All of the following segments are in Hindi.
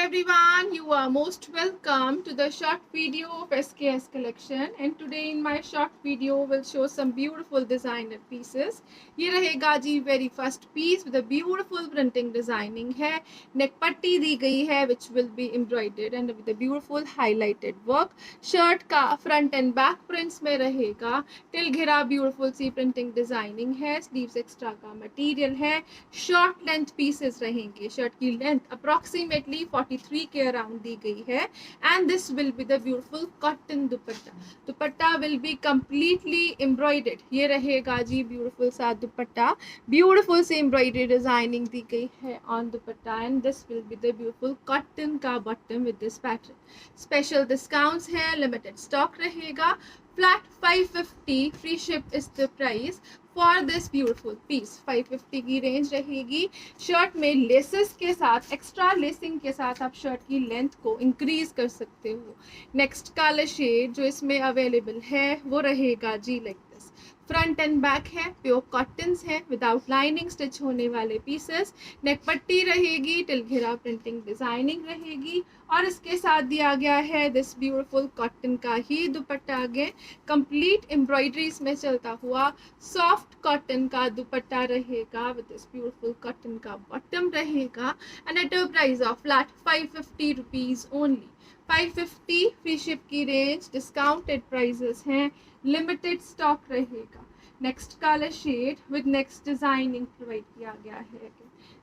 everyone, you are most welcome to the short video of SKS collection, and today in my short video will show some beautiful designer pieces. ये रहेगा जी very first piece with a beautiful printing designing है, neck पट्टी दी गई है which will be embroidered and with a beautiful highlighted work. Shirt का front and back prints में रहेगा, till घेरा beautiful सी printing designing है, sleeves extra का material है, short length pieces रहेंगे, shirt की length approximately 43 के अराउंड दी गई है and this will be the beautiful cotton dupatta. Dupatta will be completely embroidered. ये रहेगा जी beautiful सा दुपट्टा, beautiful से embroidery designing दी गई है on dupatta and this will be the beautiful cotton का bottom with this pattern. Special discounts है, limited stock रहेगा, flat 550 free ship is the price for this beautiful piece. 550 की रेंज रहेगी. शर्ट में लेसेस के साथ, एक्स्ट्रा लेसिंग के साथ आप शर्ट की लेंथ को इंक्रीज कर सकते हो. नेक्स्ट कलर शेड जो इसमें अवेलेबल है वो रहेगा जी like this. Front and back है, प्योर कॉटन्स है, विदाउट लाइनिंग स्टिच होने वाले पीसेस. नेक पट्टी रहेगी, टिल घेरा प्रिंटिंग डिजाइनिंग रहेगी और इसके साथ दिया गया है दिस ब्यूटीफुल कॉटन का ही दुपट्टा. अगेन कंप्लीट एम्ब्रॉयडरीज में चलता हुआ सॉफ्ट कॉटन का दुपट्टा रहेगा विद दिस ब्यूटीफुल कॉटन का बॉटम रहेगा and at a price of flat 550 rupees only. 550 free ship की रेंज, डिस्काउंटेड प्राइजेस हैं, लिमिटेड स्टॉक रहेगा. Next colour shade with next designing provide किया गया है.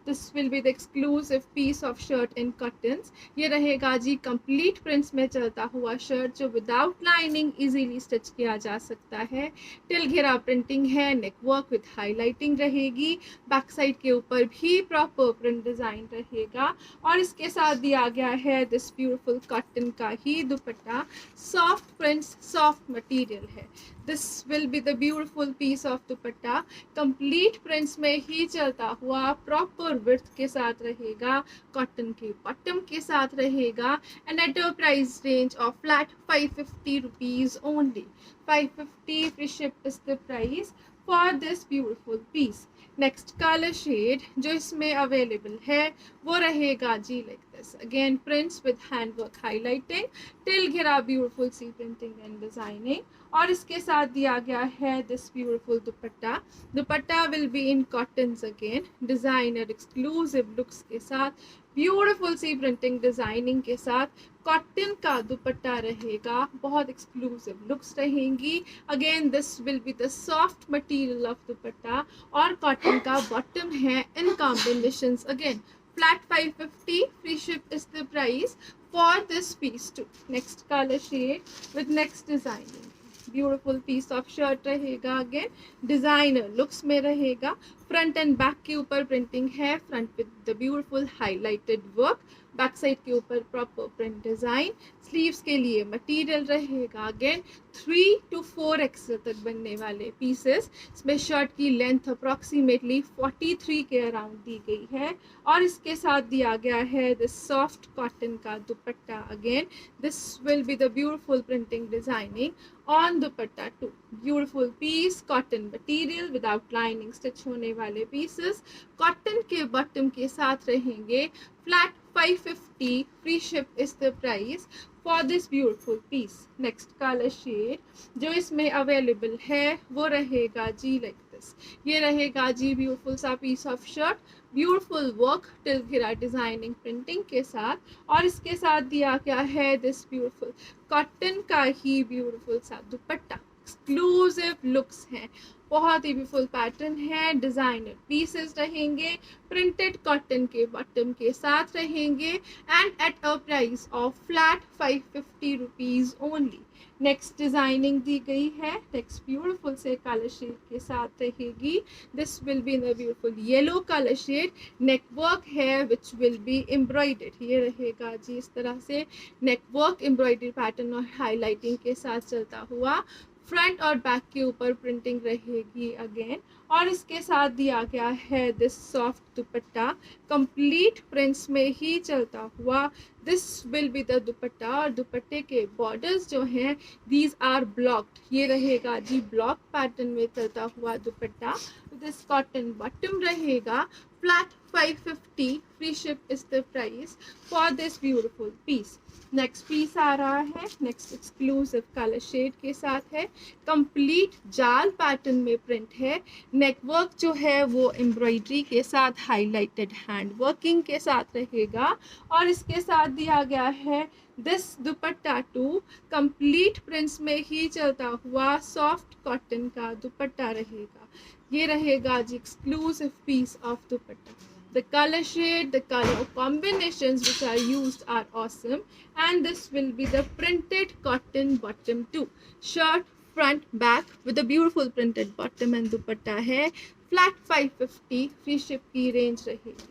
This will be the exclusive piece of shirt in cottons. ये रहेगा जी कंप्लीट प्रिंट्स में चलता हुआ शर्ट जो विदाउट लाइनिंग इजीली स्टिच किया जा सकता है. टिल घेरा प्रिंटिंग है, नेक वर्क विद हाईलाइटिंग रहेगी, बैक साइड के ऊपर भी प्रॉपर प्रिंट डिजाइन रहेगा और इसके साथ दिया गया है दिस ब्यूटीफुल कॉटन का ही dupatta. Soft prints, soft material है. This will be the beautiful piece of dupatta. Complete prints में ही चलता हुआ प्रॉपर विड्थ के साथ रहेगा, कॉटन के बॉटम के साथ रहेगा and at a price range of flat 550 rupees only. 550 free ship is the price for this beautiful piece. Next colour shade जो इसमें अवेलेबल है वो रहेगा जी like this. Again prints with handwork highlighting, till घेरा ब्यूटीफुल सी प्रिंटिंग एंड डिजाइनिंग और इसके साथ दिया गया है this beautiful dupatta. Dupatta will be in cottons again, designer exclusive looks के साथ, ब्यूटीफुल सी प्रिंटिंग डिजाइनिंग के साथ. कॉटन का दुपट्टा रहेगा, बहुत एक्सक्लूसिव लुक्स रहेंगी. Again this will be the soft material of दुपट्टा और कॉटन का बॉटम है इन combinations. Again flat 550 free ship is the price for this piece too. Next color shade with next designing, beautiful piece of shirt रहेगा. अगेन डिजाइनर लुक्स में रहेगा. फ्रंट एंड बैक के ऊपर प्रिंटिंग है, front with the beautiful highlighted work, back side के ऊपर प्रॉपर प्रिंट डिजाइन. स्लीव्स के लिए मटेरियल रहेगा. अगेन 3 to 4 एक्सेल तक बनने वाले पीसेस. इसमें शर्ट की लेंथ अप्रॉक्सीमेटली 43 के अराउंड दी गई है और इसके साथ दिया गया है दिस सॉफ्ट कॉटन का dupatta. Again this will be the beautiful printing designing on dupatta too. Beautiful piece, cotton material, without lining stitch होने वाले पीसेस, कॉटन के बॉटम के साथ रहेंगे. Flat 550 free ship is the price for this beautiful piece. Next colour shade जो इसमें अवेलेबल है वो रहेगा जी लाइक दिस. ये रहेगा जी ब्यूटीफुल सा piece of shirt, beautiful work till घेरा डिजाइनिंग प्रिंटिंग के साथ और इसके साथ दिया गया है दिस ब्यूटीफुल कॉटन का ही ब्यूटीफुल सा दुपट्टा. एक्सक्लूसिव लुक्स हैं, बहुत ही ब्यूटीफुल पैटर्न है, डिजाइनर पीसेस रहेंगे, प्रिंटेड कॉटन के बॉटम के साथ रहेंगे and at a price of flat 550 rupees only. Next designing दी गई है, नेक्स्ट ब्यूटीफुल से कलर शेड के साथ रहेगी. This will be in the beautiful yellow colour shade. Neck work है विच विल बी एम्ब्रॉयडर्ड. ये रहेगा जी इस तरह से नेक वर्क एम्ब्रॉयडरी पैटर्न और हाईलाइटिंग के साथ चलता हुआ. फ्रंट और बैक के ऊपर प्रिंटिंग रहेगी अगेन और इसके साथ दिया गया है this soft dupatta. Complete prints में ही चलता हुआ दिस विल बी द दुपट्टा और दुपट्टे के बॉर्डर्स जो हैं दीज आर ब्लॉक्ड. ये रहेगा जी ब्लॉक पैटर्न में चलता हुआ दुपट्टा. दिस कॉटन बॉटम रहेगा. flat 550 free ship is the price for this beautiful piece. Next piece आ रहा है, नेक्स्ट एक्सक्लूसिव कलर शेड के साथ है, कंप्लीट जाल पैटर्न में प्रिंट है, नेकवर्क जो है वो एम्ब्रॉयडरी के साथ हाईलाइटेड हैंड वर्किंग के साथ रहेगा और इसके साथ दिया गया है this dupatta too complete prints में ही चलता हुआ सॉफ्ट कॉटन का दुपट्टा रहेगा। ये रहेगा जी exclusive piece of dupatta. The color shade, the color combinations which are used are awesome, and this will be the printed cotton bottom too. Shirt front back with a beautiful printed bottom and dupatta hai. Flat 550 free ship की range रहेगी।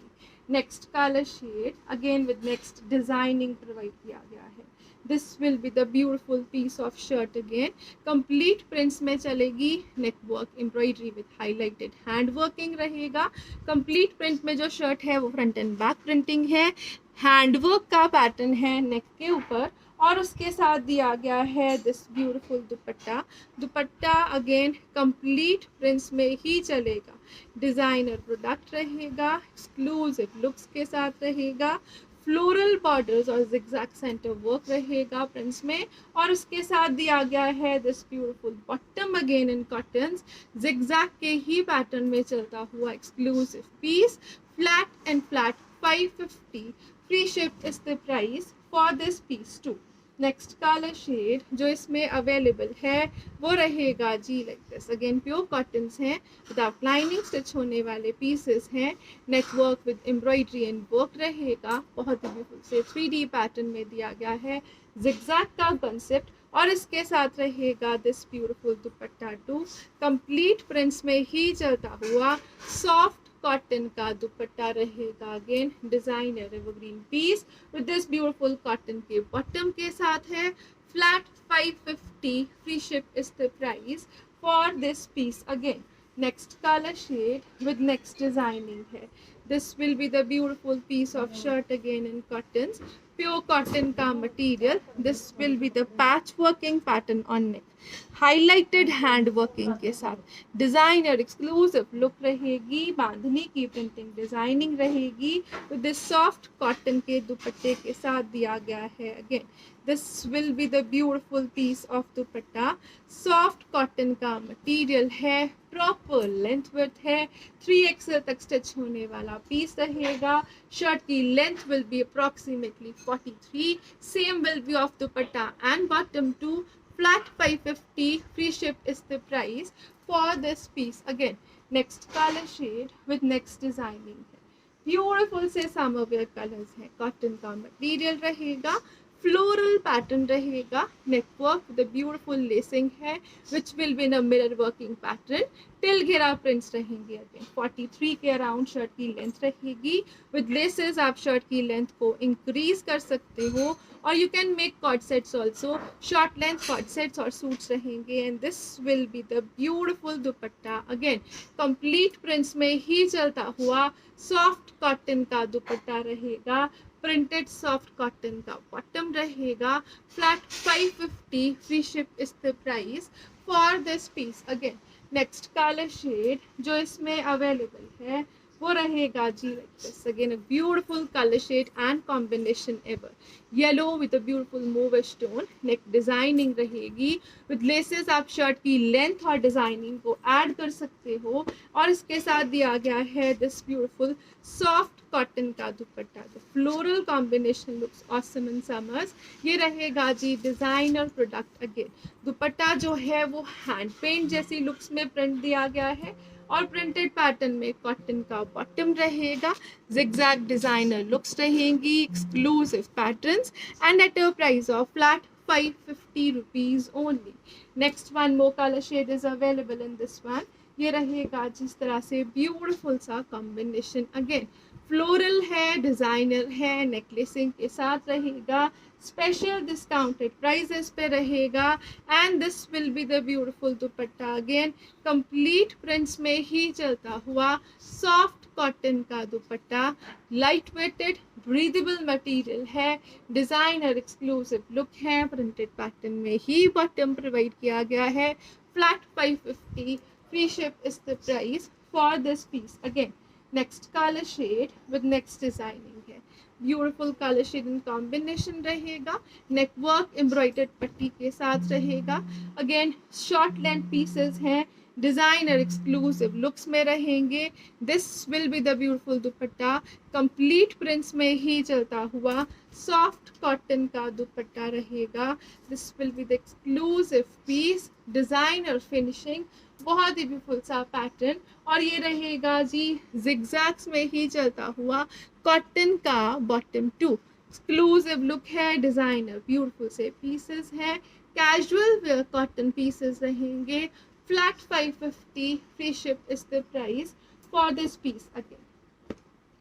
Next color shade again with next designing provide किया गया है। This will be the beautiful piece of shirt again. Complete prints में चलेगी, neck work embroidery with highlighted hand working रहेगा। Complete print में जो shirt है वो front and back printing है, hand work का pattern है neck के ऊपर और उसके साथ दिया गया है this beautiful dupatta. Dupatta again complete prints में ही चलेगा, designer product रहेगा, exclusive looks के साथ रहेगा, फ्लोरल बॉर्डर्स और जिगजैग सेंटर वर्क रहेगा प्रिंट्स में और उसके साथ दिया गया है this beautiful bottom again in cottons, zigzag के ही पैटर्न में चलता हुआ exclusive piece. Flat and flat 550 free ship is the price for this piece too. Next colour shade जो इसमें अवेलेबल है वो रहेगा जी like this, again pure cottons हैं विदाउट लाइनिंग, स्टिच होने वाले पीसेस हैं, नेक work with embroidery and work रहेगा, बहुत ही ब्यूटीफुल से 3D पैटर्न में दिया गया है, जिगजैग का कंसेप्ट और इसके साथ रहेगा this beautiful dupatta too, complete prints में ही चलता हुआ सॉफ्ट कॉटन का दुपट्टा रहेगा, again designer evergreen piece with this beautiful cotton के बॉटम के साथ है। Flat 550 free ship is the price for this piece again. Next colour shade with next designing है, this will be the beautiful piece of shirt again in cottons, pure cotton का material, this will be the patch working pattern on neck, highlighted hand working के साथ, डिजाइनर एक्सक्लूसिव लुक रहेगी, बांधनी की प्रिंटिंग डिजाइनिंग रहेगी विद दिस सॉफ्ट कॉटन के दुपट्टे के साथ दिया गया है। Again this will be the beautiful piece of dupatta, soft cotton का मटेरियल है, प्रॉपर लेंथ विड्थ है, 3XL तक स्टिच होने वाला पीस रहेगा, शर्ट की length will be approximately 43, same will be of dupatta and bottom too. Flat 550 free ship is the price for this piece again. Next color shade with next designing है, beautiful से summer wear colors है, cotton का material रहेगा, फ्लोरल पैटर्न रहेगा, neck work the beautiful lacing है which will be in a mirror working pattern, till घेरा प्रिंट्स रहेंगे, अगेन 43 के अराउंड शर्ट की लेंथ रहेगी, विद लेसेस आप शर्ट की लेंथ को इंक्रीज कर सकते हो और you can make coord sets also, short length cord sets और सूट्स रहेंगे and this will be the beautiful dupatta, again complete prints में ही चलता हुआ सॉफ्ट कॉटन का दुपट्टा रहेगा, प्रिंटेड सॉफ्ट कॉटन का बॉटम रहेगा, flat 550 free ship is the price for this piece again. Next colour shade जो इसमें अवेलेबल है वो रहेगा जी like this, again a beautiful colour shade and combination ever, yellow with a beautiful move stone, neck designing रहेगी विद लेसेस, आप शर्ट की लेंथ और डिजाइनिंग को ऐड कर सकते हो और इसके साथ दिया गया है दिस ब्यूटीफुल सॉफ्ट कॉटन का दुपट्टा, the floral combination looks awesome in summers. ये रहेगा जी डिजाइनर प्रोडक्ट, अगेन दुपट्टा जो है वो हैंड पेंट जैसी लुक्स में प्रिंट दिया गया है और प्रिंटेड पैटर्न में कॉटन का बॉटम रहेगा, जिगजैग डिजाइनर लुक्स रहेंगी, exclusive patterns and at a price of flat 550 rupees only. Next one more color shade is available in this one. ये रहेगा जिस तरह से ब्यूटीफुल सा कॉम्बिनेशन, अगेन फ्लोरल है, डिजाइनर है, नेकलेसिंग के साथ रहेगा, स्पेशल डिस्काउंटेड प्राइजेस पे रहेगा and this will be the beautiful dupatta, again complete prints में ही चलता हुआ सॉफ्ट कॉटन का dupatta, light weighted breathable material है, डिजाइनर एक्सक्लूसिव लुक है, प्रिंटेड पैटर्न में ही बॉटम प्रोवाइड किया गया है, flat 550 free ship is the price for this piece again. Next colour shade with next designing है, beautiful colour shade in combination रहेगा, नेक वर्क एम्ब्रॉयडर्ड पट्टी के साथ रहेगा। अगेन शॉर्ट लेंथ पीसेस हैं, डिजाइनर एक्सक्लूसिव लुक्स में रहेंगे। This will be the beautiful dupatta, complete prints में ही चलता हुआ सॉफ्ट कॉटन का दुपट्टा रहेगा। This will be the exclusive piece, designer finishing, बहुत ही ब्यूटीफुल सा पैटर्न। और ये रहेगा जी जिगजैग्स में ही चलता हुआ कॉटन का बॉटम टू, एक्सक्लूसिव लुक है, डिजाइनर ब्यूटीफुल से पीसेस हैं, कैजुअल वेयर कॉटन पीसेस रहेंगे। Flat 550, free ship is the price for this piece. Again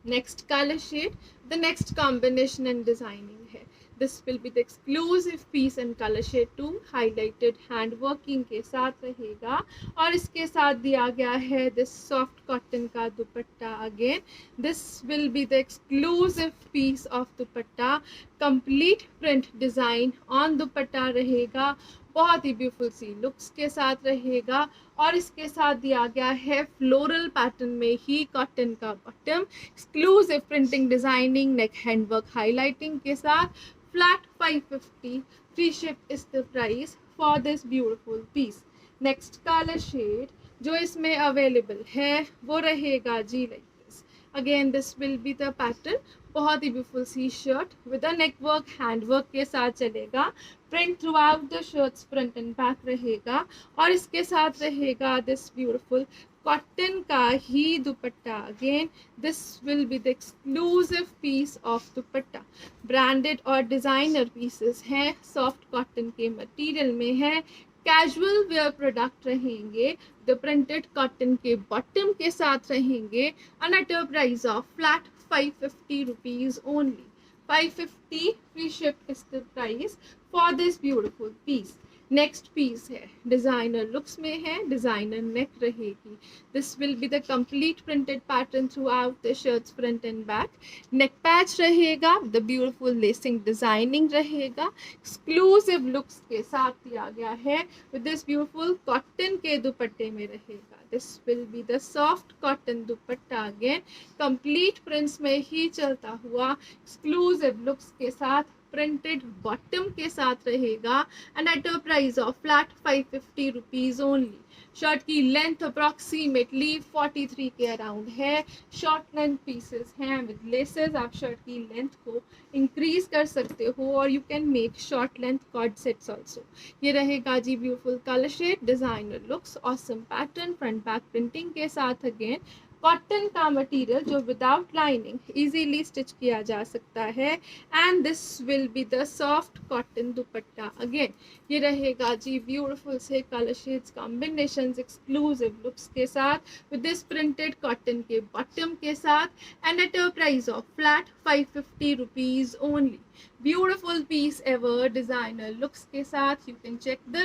next colour shade, the next combination and designing है, this will be the exclusive piece and colour shade 2, highlighted hand working के साथ रहेगा। और इसके साथ दिया गया है दिस सॉफ्ट कॉटन का dupatta. Again this will be the exclusive piece of dupatta, complete print design on dupatta रहेगा, बहुत ही ब्यूटीफुल सी लुक्स के साथ रहेगा। और इसके साथ दिया गया है फ्लोरल पैटर्न में ही कॉटन का bottom, exclusive printing designing, neck handwork highlighting के साथ। Flat 550, free ship is the price for this beautiful piece. Next colour shade जो इसमें अवेलेबल है वो रहेगा जी like this. Again this will be the pattern, बहुत ही ब्यूटीफुल सी shirt with a neck work hand work के साथ चलेगा, print throughout the shirts front and back रहेगा। और इसके साथ रहेगा दिस ब्यूटीफुल कॉटन का ही dupatta. Again this will be the exclusive piece of dupatta, branded और डिजाइनर पीसेस हैं, सॉफ्ट कॉटन के मटेरियल में है, कैजुअल वेयर प्रोडक्ट रहेंगे, द प्रिंटेड कॉटन के बॉटम के साथ रहेंगे। अनअटर price of flat 550 rupees only. 550, free ship is the price for this beautiful piece. Next piece है, डिजाइनर लुक्स में है, डिजाइनर नेक रहेगी। This will be the complete printed pattern throughout the shirts front and back, neck patch रहेगा, द ब्यूटीफुल लेसिंग डिजाइनिंग रहेगा, एक्सक्लूसिव लुक्स के साथ दिया गया है विद दिस ब्यूटीफुल कॉटन के दुपट्टे में रहेगा। This will be the soft cotton dupatta, again complete prints में ही चलता हुआ एक्सक्लूसिव लुक्स के साथ, प्रिंटेड बॉटम के साथ रहेगा। And at a price of flat 550 rupees only. Shirt की लेंथ अप्रॉक्सीमेटली 43 के अराउंड है, शॉर्ट लेंथ पीसेस हैं विद लेसेस, आप शर्ट की लेंथ को इंक्रीज कर सकते हो और you can make short length cord sets also. ये रहेगा जी beautiful colour shade, designer looks, awesome pattern, front back printing के साथ। अगेन कॉटन का मटेरियल जो विदाउट लाइनिंग इजीली स्टिच किया जा सकता है। And this will be the soft cotton dupatta. Again ये रहेगा जी ब्यूटीफुल से colour shades combinations, exclusive looks के साथ विद दिस प्रिंटेड कॉटन के बॉटम के साथ। And at a price of flat 550 rupees only. Beautiful piece ever, designer looks के साथ। You can check the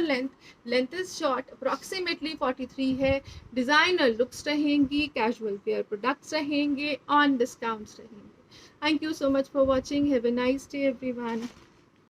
length is short, approximately 43 है, डिजाइनर लुक्स रहेंगी, कैजुअल वेयर प्रोडक्ट्स रहेंगे, ऑन डिस्काउंट्स रहेंगे। Thank you so much for watching, have a nice day everyone.